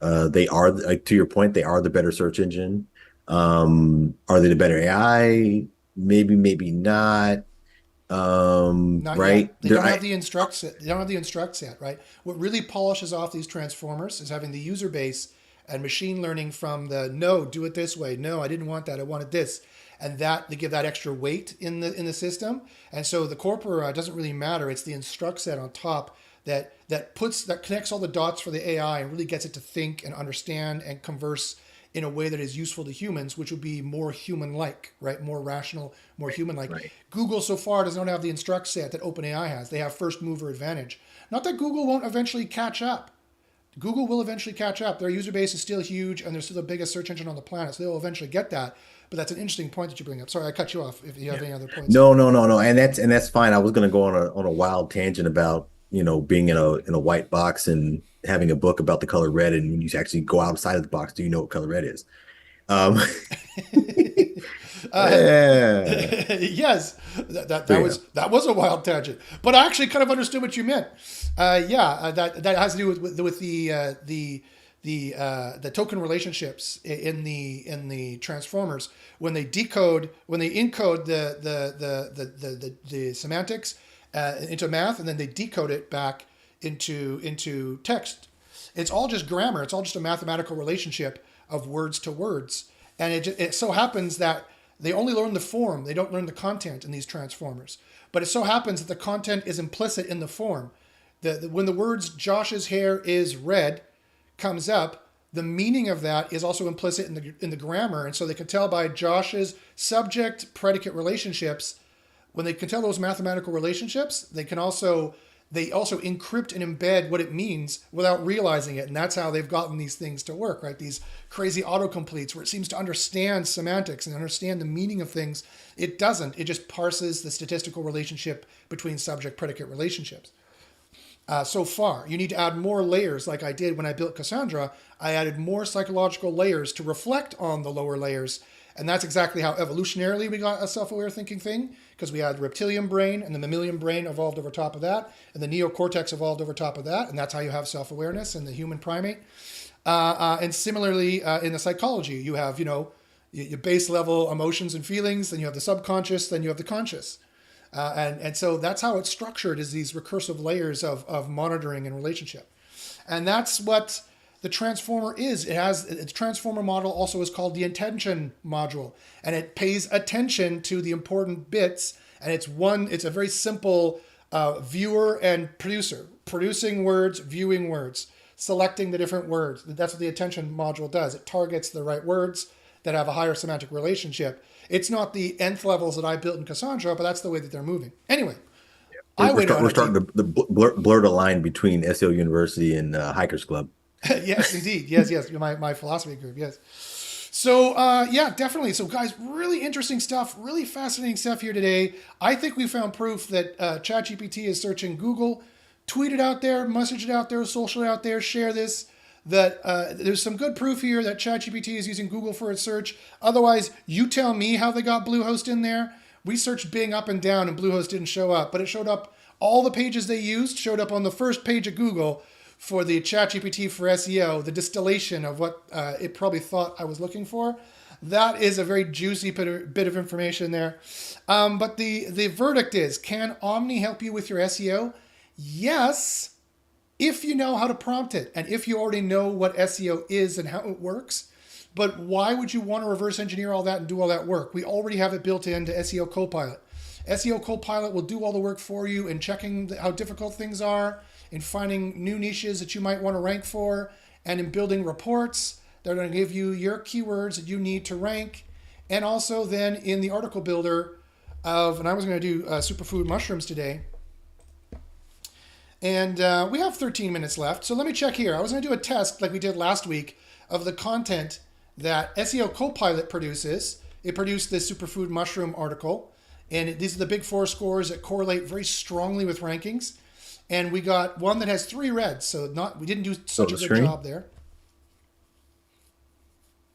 They are, like, to your point, they are the better search engine. Are they the better AI? Maybe, maybe not. Not Right? yet. They don't have the instruct set. They don't have the instruct set, right? What really polishes off these transformers is having the user base and machine learning from the no, do it this way. No, I didn't want that. I wanted this. And that they give that extra weight in the system. And so the corpora doesn't really matter. It's the instruct set on top that connects all the dots for the AI and really gets it to think and understand and converse in a way that is useful to humans, which would be more human-like, right? More rational, more human-like. Right. Google so far does not have the instruct set that OpenAI has. They have first mover advantage. Not that Google won't eventually catch up. Google will eventually catch up. Their user base is still huge, and they're still the biggest search engine on the planet, so they'll eventually get that. But that's an interesting point that you bring up. Sorry, I cut you off. If you have any other points. No, and that's fine. I was going to go on a wild tangent about, being in a white box and having a book about the color red, and when you actually go outside of the box, do you know what color red is? Yeah. Yes, that was a wild tangent, but I actually kind of understood what you meant. That has to do with the token relationships in the transformers when they encode the semantics into math, and then they decode it back into text. It's all just grammar. It's all just a mathematical relationship of words to words, and it so happens that they only learn the form. They don't learn the content in these transformers. But it so happens that the content is implicit in the form. When the words "Josh's hair is red" comes up, the meaning of that is also implicit in the grammar, and so they can tell by Josh's subject predicate relationships. When they can tell those mathematical relationships, they also encrypt and embed what it means without realizing it, and that's how they've gotten these things to work, right? These crazy autocompletes where it seems to understand semantics and understand the meaning of things. It doesn't. It just parses the statistical relationship between subject predicate relationships. So far, you need to add more layers, like I did when I built Cassandra. I added more psychological layers to reflect on the lower layers. And that's exactly how evolutionarily we got a self-aware thinking thing, because we had the reptilian brain and the mammalian brain evolved over top of that, and the neocortex evolved over top of that, and that's how you have self-awareness in the human primate. And similarly, in the psychology, you have, your base level emotions and feelings, then you have the subconscious, then you have the conscious. And so that's how it's structured, is these recursive layers of monitoring and relationship. And that's what the transformer is. Its transformer model also is called the intention module, and it pays attention to the important bits. And it's a very simple viewer and producer, producing words, viewing words, selecting the different words. That's what the attention module does. It targets the right words. that have a higher semantic relationship. It's not the nth levels that I built in Cassandra, but that's the way that they're moving. Anyway, I went on We're a deep. starting to blur the line between SEO University and Hikers Club. Yes, indeed. Yes, yes. My philosophy group. Yes. So, yeah, definitely. So, guys, really interesting stuff, really fascinating stuff here today. I think we found proof that ChatGPT is searching Google. Tweet it out there, message it out there, social it out there, share this. That there's some good proof here that ChatGPT is using Google for its search. Otherwise, you tell me how they got Bluehost in there. We searched Bing up and down, and Bluehost didn't show up, but it showed up. All the pages they used showed up on the first page of Google for the ChatGPT for SEO, the distillation of what it probably thought I was looking for. That is a very juicy bit of information there. But the verdict is, can Omni help you with your SEO? Yes, if you know how to prompt it and if you already know what SEO is and how it works. But why would you want to reverse engineer all that and do all that work? We already have it built into SEO Copilot. SEO Copilot will do all the work for you in checking how difficult things are, in finding new niches that you might want to rank for, and in building reports that are going to give you your keywords that you need to rank. And also then in the article builder of, and I was going to do superfood mushrooms today. And we have 13 minutes left. So let me check here. I was going to do a test like we did last week of the content that SEO Copilot produces. It produced this superfood mushroom article. And these are the big 4 scores that correlate very strongly with rankings. And we got one that has 3 reds. So we didn't do such a good job there.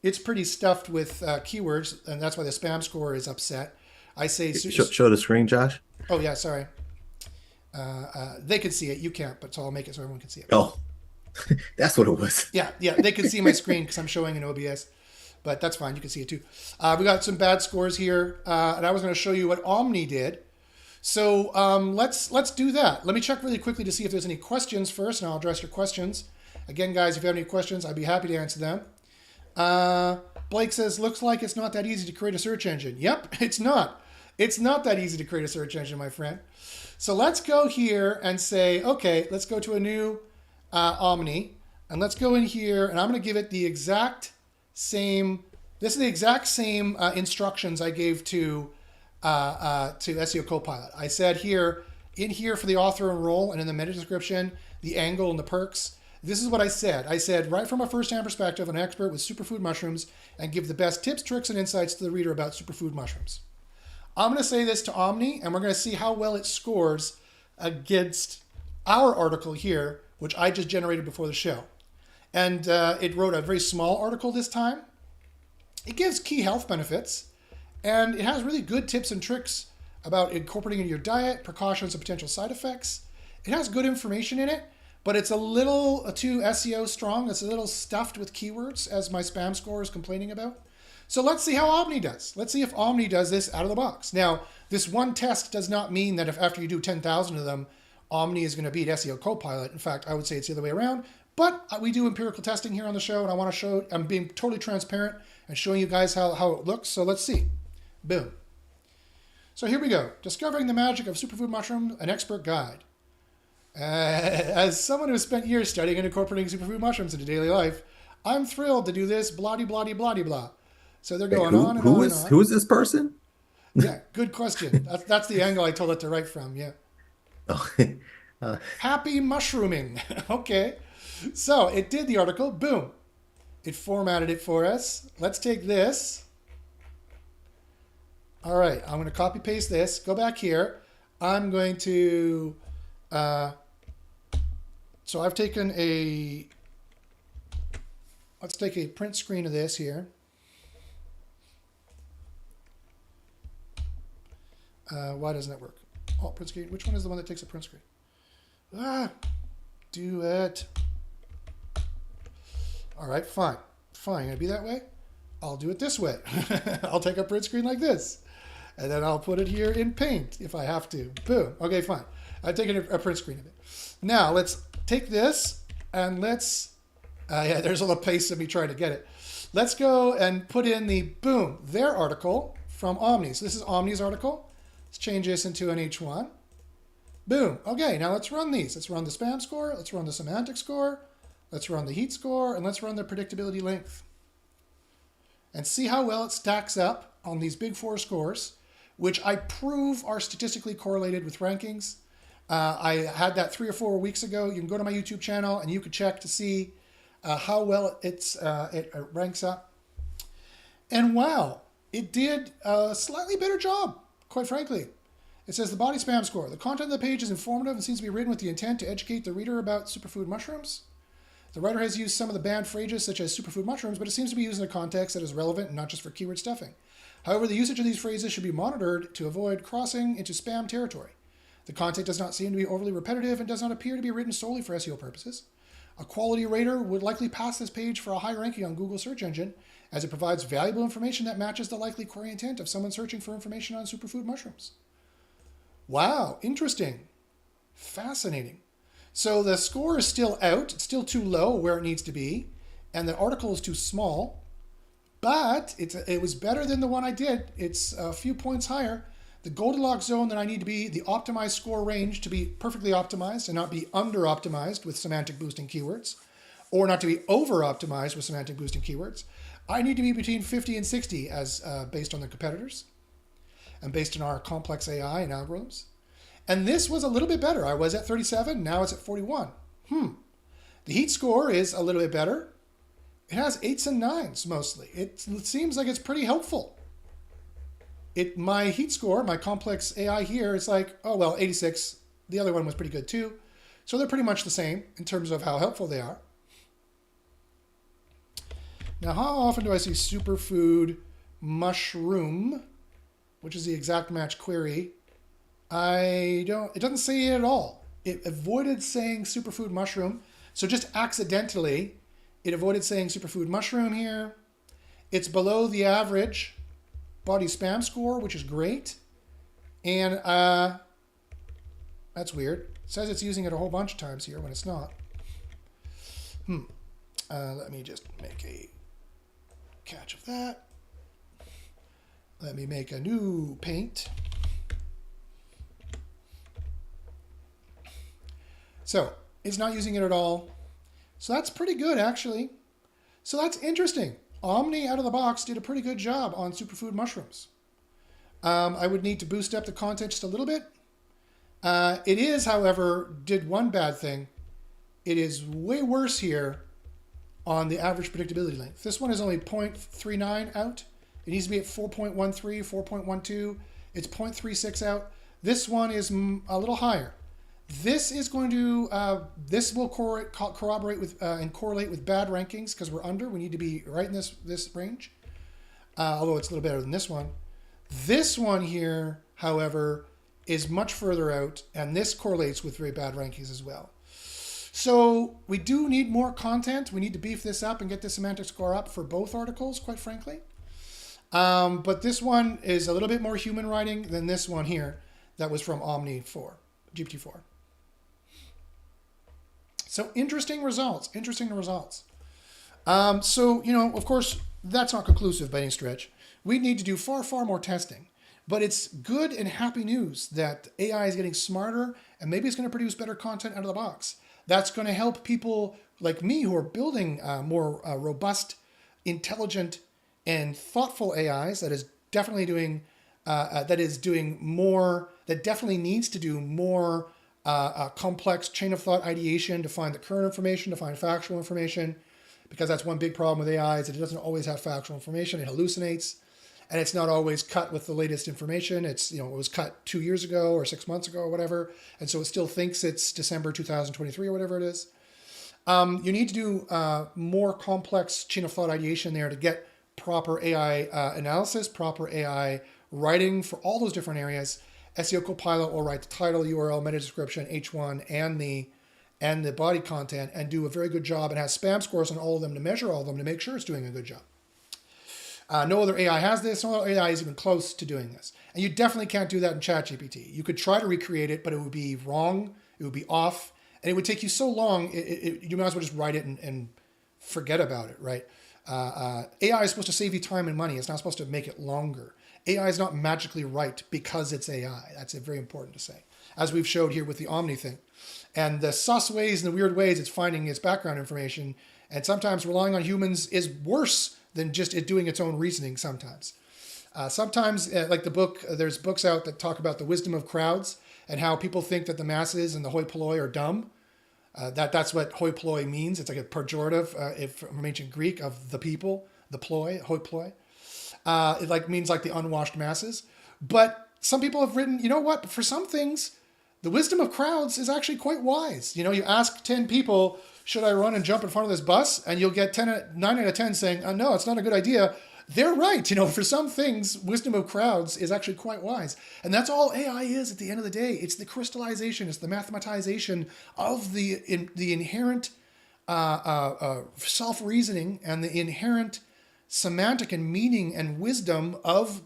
It's pretty stuffed with keywords, and that's why the spam score is upset. I say... Show the screen, Josh. Oh, yeah, sorry. They can see it. You can't, but so I'll make it so everyone can see it. Oh, that's what it was. Yeah, they can see my screen because I'm showing in OBS, but that's fine. You can see it too. We got some bad scores here, and I was going to show you what Omni did. So let's do that. Let me check really quickly to see if there's any questions first, and I'll address your questions. Again, guys, if you have any questions, I'd be happy to answer them. Blake says, looks like it's not that easy to create a search engine. Yep, it's not. It's not that easy to create a search engine, my friend. So let's go here and say, okay, let's go to a new Omni, and let's go in here, and I'm going to give it the exact same, this is the exact same instructions I gave to SEO Copilot. I said here, in here for the author and role, and in the meta description, the angle and the perks. This is what I said. I said, write from a first-hand perspective, an expert with superfood mushrooms, and give the best tips, tricks, and insights to the reader about superfood mushrooms. I'm going to say this to Omni, and we're going to see how well it scores against our article here, which I just generated before the show. And it wrote a very small article this time. It gives key health benefits, and it has really good tips and tricks about incorporating in your diet, precautions, and potential side effects. It has good information in it, but it's a little too SEO strong. It's a little stuffed with keywords, as my spam score is complaining about. So let's see how Omni does. Let's see if Omni does this out of the box. Now, this one test does not mean that if after you do 10,000 of them, Omni is going to beat SEO Copilot. In fact, I would say it's the other way around. But we do empirical testing here on the show, and I want to show, I'm being totally transparent and showing you guys how it looks. So let's see. Boom. So here we go. Discovering the magic of superfood mushroom, an expert guide. As someone who has spent years studying and incorporating superfood mushrooms into daily life, I'm thrilled to do this blah-de-blah-de-blah-de-blah. So they're going on and on and on. Who is this person? Yeah, good question. That's the angle I told it to write from, yeah. Oh, Happy mushrooming. Okay. So it did the article. Boom. It formatted it for us. Let's take this. All right. I'm going to copy paste this. Go back here. I'm going to... so I've taken a... Let's take a print screen of this here. Why doesn't that work? Oh, print screen. Which one is the one that takes a print screen? Do it. All right, fine. Fine. Gonna be that way? I'll do it this way. I'll take a print screen like this. And then I'll put it here in Paint if I have to. Boom. Okay, fine. I've taken a print screen of it. Now, let's take this and let's... yeah, there's all the paste of me trying to get it. Let's go and put in the, boom, their article from Omni. So this is Omni's article. Let's change this into an H1. Boom. Okay, now let's run these. Let's run the spam score. Let's run the semantic score. Let's run the heat score. And let's run the predictability length. and see how well it stacks up on these big four scores, which I prove are statistically correlated with rankings. I had that 3 or 4 weeks ago. You can go to my YouTube channel and you can check to see how well it ranks up. And wow, it did a slightly better job, quite frankly. It says the body spam score. The content of the page is informative and seems to be written with the intent to educate the reader about superfood mushrooms. The writer has used some of the banned phrases such as superfood mushrooms, but it seems to be used in a context that is relevant and not just for keyword stuffing. However, the usage of these phrases should be monitored to avoid crossing into spam territory. The content does not seem to be overly repetitive and does not appear to be written solely for SEO purposes. A quality rater would likely pass this page for a high ranking on Google search engine, as it provides valuable information that matches the likely query intent of someone searching for information on superfood mushrooms. Wow, interesting. Fascinating. So the score is still out. It's still too low where it needs to be, and the article is too small, but it was better than the one I did. It's a few points higher. The Goldilocks zone that I need to be, the optimized score range to be perfectly optimized and not be under-optimized with semantic boosting keywords, or not to be over-optimized with semantic boosting keywords. I need to be between 50 and 60 as based on the competitors and based on our complex AI and algorithms. And this was a little bit better. I was at 37, now it's at 41. The heat score is a little bit better. It has 8s and 9s mostly. It seems like it's pretty helpful. My heat score, my complex AI here, is like, oh, well, 86. The other one was pretty good too. So they're pretty much the same in terms of how helpful they are. Now, how often do I see superfood mushroom, which is the exact match query? It doesn't say it at all. It avoided saying superfood mushroom. So just accidentally, it avoided saying superfood mushroom here. It's below the average body spam score, which is great. And that's weird. It says it's using it a whole bunch of times here when it's not. Let me just make a catch of that. Let me make a new paint. So it's not using it at all. So that's pretty good, actually. So that's interesting. Omni out of the box did a pretty good job on superfood mushrooms. I would need to boost up the content just a little bit. It is, however, did one bad thing. It is way worse here on the average predictability length. This one is only 0.39 out. It needs to be at 4.13, 4.12. It's 0.36 out. This one is a little higher. This is going to, this will corroborate with and correlate with bad rankings because we're under. We need to be right in this range, although it's a little better than this one. This one here, however, is much further out, and this correlates with very bad rankings as well. So we do need more content. We need to beef this up and get the semantic score up for both articles, quite frankly. But this one is a little bit more human writing than this one here that was from Omni 4, GPT-4. So interesting results, So, of course, that's not conclusive by any stretch. We need to do far, far more testing. But it's good and happy news that AI is getting smarter and maybe it's going to produce better content out of the box. That's going to help people like me who are building more robust, intelligent, and thoughtful AIs that is definitely doing more, that definitely needs to do more complex chain of thought ideation to find the current information, to find factual information, because that's one big problem with AI is that it doesn't always have factual information. It hallucinates, and it's not always cut with the latest information. It's, it was cut 2 years ago or 6 months ago or whatever, and so it still thinks it's December 2023 or whatever it is. You need to do more complex chain of thought ideation there to get proper AI analysis, proper AI writing for all those different areas. SEO Copilot will write the title, URL, meta description, H1, and the body content, and do a very good job, and has spam scores on all of them to measure all of them to make sure it's doing a good job. No other AI has this. No other AI is even close to doing this. And you definitely can't do that in ChatGPT. You could try to recreate it, but it would be wrong. It would be off. And it would take you so long, you might as well just write it and forget about it, right? AI is supposed to save you time and money. It's not supposed to make it longer. AI is not magically right because it's AI. That's very important to say, as we've showed here with the Omni thing. And the sus ways and the weird ways it's finding its background information, and sometimes relying on humans is worse than just it doing its own reasoning sometimes. Sometimes, like the book, there's books out that talk about the wisdom of crowds and how people think that the masses and the hoi polloi are dumb. That's what hoi polloi means. It's like a pejorative from ancient Greek of the people, the ploy, hoi polloi. It like means like the unwashed masses. But some people have written, you know what? For some things, the wisdom of crowds is actually quite wise. You know, you ask 10 people, should I run and jump in front of this bus? And you'll get 9 out of 10 saying, oh, no, it's not a good idea. They're right. You know, for some things, wisdom of crowds is actually quite wise. And that's all AI is at the end of the day. It's the crystallization, it's the mathematization of the inherent self-reasoning and the inherent semantic and meaning and wisdom of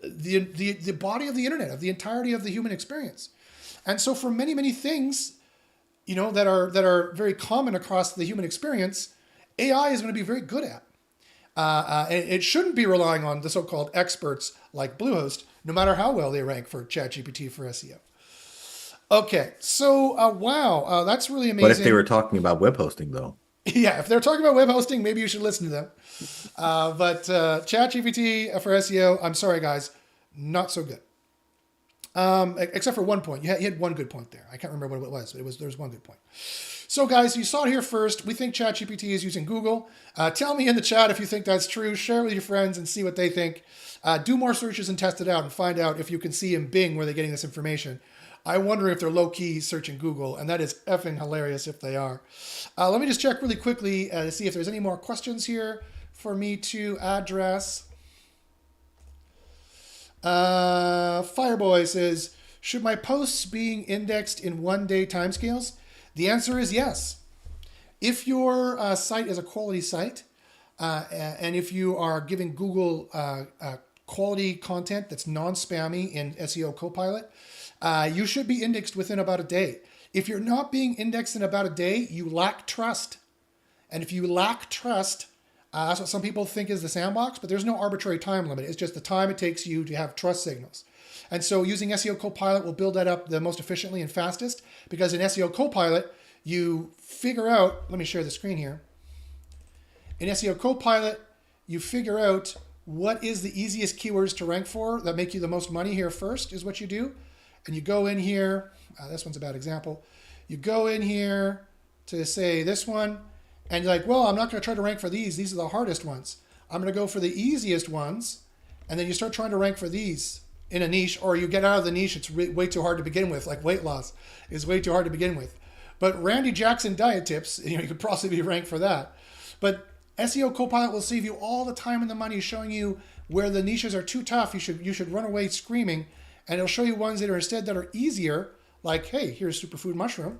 the body of the internet, of the entirety of the human experience. And so for many, many things, you know, that are very common across the human experience, AI is going to be very good at. It shouldn't be relying on the so-called experts like Bluehost, no matter how well they rank for ChatGPT for SEO. Okay, so wow, that's really amazing. What if they were talking about web hosting, though? Yeah, if they're talking about web hosting, maybe you should listen to them. But ChatGPT for SEO, I'm sorry, guys, not so good. Except for one point. You had one good point there. I can't remember what it was, but there was one good point. So guys, you saw it here first. We think ChatGPT is using Google. Tell me in the chat if you think that's true. Share it with your friends and see what they think. Do more searches and test it out and find out if you can see in Bing where they're getting this information. I wonder if they're low-key searching Google, and that is effing hilarious if they are. Let me just check really quickly to see if there's any more questions here for me to address. Fireboy says, should my posts being indexed in 1-day timescales? The answer is yes. If your site is a quality site, and if you are giving Google quality content that's non-spammy in SEO Copilot, you should be indexed within about a day. If you're not being indexed in about a day, you lack trust. And if you lack trust, that's what some people think is the sandbox, but there's no arbitrary time limit. It's just the time it takes you to have trust signals. And so using SEO Copilot will build that up the most efficiently and fastest, because in SEO Copilot, you figure out, let me share the screen here. In SEO Copilot, you figure out what is the easiest keywords to rank for that make you the most money here first is what you do. And you go in here, this one's a bad example. You go in here to say this one, and you're like, well, I'm not going to try to rank for these. These are the hardest ones. I'm going to go for the easiest ones. And then you start trying to rank for these in a niche, or you get out of the niche. It's way too hard to begin with, like weight loss is way too hard to begin with. But Randy Jackson diet tips, you could possibly be ranked for that. But SEO Copilot will save you all the time and the money, showing you where the niches are too tough. You should run away screaming, and it'll show you ones that are instead that are easier, like, hey, here's superfood mushroom.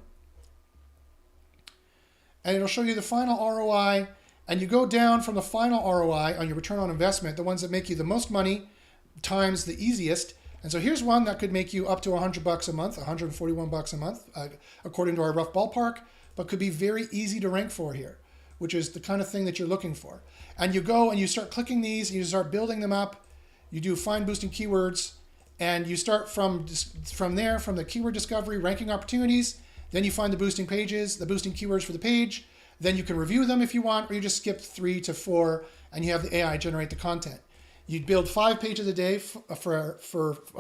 And it'll show you the final ROI, and you go down from the final ROI on your return on investment, the ones that make you the most money times the easiest. And so here's one that could make you up to $100 a month, $141 a month, according to our rough ballpark, but could be very easy to rank for here, which is the kind of thing that you're looking for. And you go and you start clicking these, and you start building them up. You do find boosting keywords, and you start from there, from the keyword discovery, ranking opportunities. Then you find the boosting pages, the boosting keywords for the page. Then you can review them if you want, or you just skip 3 to 4 and you have the AI generate the content. You'd build 5 pages a day for a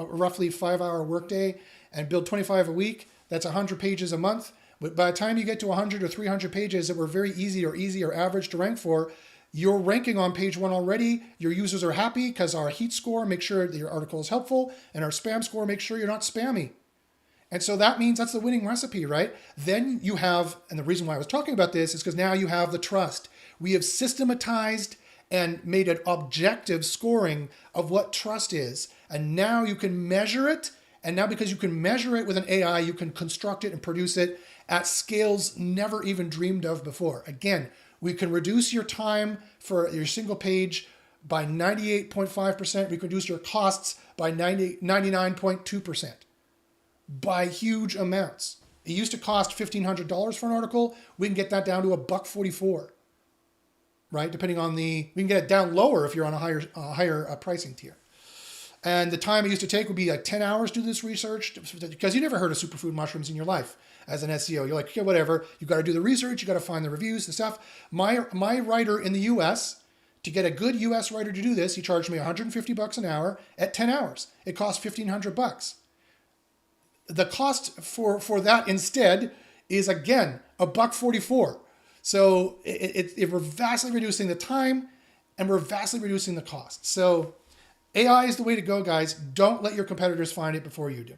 roughly 5-hour workday, and build 25 a week. That's 100 pages a month. But by the time you get to 100 or 300 pages that were very easy or average to rank for, you're ranking on page 1 already. Your users are happy because our heat score makes sure that your article is helpful, and our spam score makes sure you're not spammy. And so that means that's the winning recipe, right? Then you have, and the reason why I was talking about this is because now you have the trust. We have systematized and made an objective scoring of what trust is. And now you can measure it. And now because you can measure it with an AI, you can construct it and produce it at scales never even dreamed of before. Again, we can reduce your time for your single page by 98.5%. We can reduce your costs by 99.2%. By huge amounts. It used to cost $1,500 for an article. We can get that down to $144, right? Depending on we can get it down lower if you're on a higher pricing tier. And the time it used to take would be like 10 hours to do this research, because you never heard of superfood mushrooms in your life as an SEO. You're like, okay, whatever. You got to do the research. You got to find the reviews, the stuff. My writer in the US To get a good US writer to do this, he charged me $150 an hour at 10 hours. It cost $1,500. The cost for that instead is, again, $1.44. So we're vastly reducing the time and we're vastly reducing the cost. So AI is the way to go, guys. Don't let your competitors find it before you do.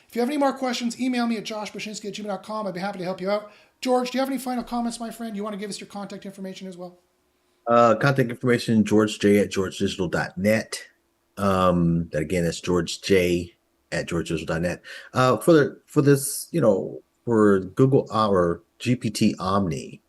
If you have any more questions, email me at joshbashinsky@gmail.com. I'd be happy to help you out. George, do you have any final comments, my friend? You want to give us your contact information as well? Contact information, George J at georgedigital.net. That again, that's George J at georgedigital.net. For this, for Google or GPT Omni,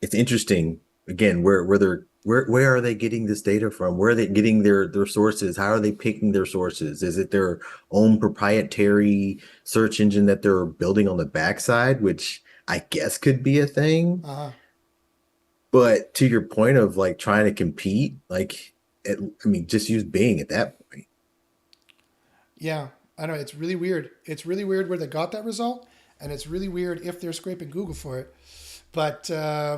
it's interesting. Again, where are they getting this data from? Where are they getting their sources? How are they picking their sources? Is it their own proprietary search engine that they're building on the backside, which I guess could be a thing? Uh-huh. But to your point of like trying to compete, just use Bing at that point. Yeah, I know. It's really weird. It's really weird where they got that result, and it's really weird if they're scraping Google for it. But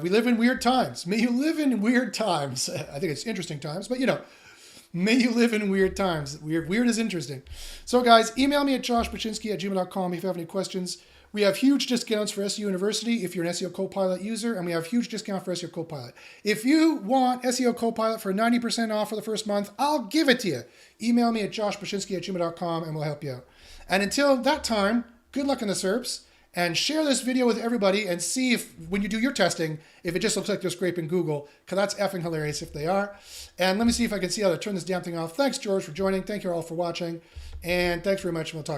we live in weird times. May you live in weird times. I think it's interesting times, but may you live in weird times. Weird is interesting. So guys, email me at joshbashinsky@gmail.com if you have any questions. We have huge discounts for SEO University if you're an SEO Copilot user, and we have huge discount for SEO Copilot. If you want SEO Copilot for 90% off for the first month, I'll give it to you. Email me at joshbashinsky@gmail.com and we'll help you out. And until that time, good luck in the SERPs, and share this video with everybody and see if, when you do your testing, if it just looks like they're scraping Google, because that's effing hilarious if they are. And let me see if I can see how to turn this damn thing off. Thanks, George, for joining. Thank you all for watching. And thanks very much, and we'll talk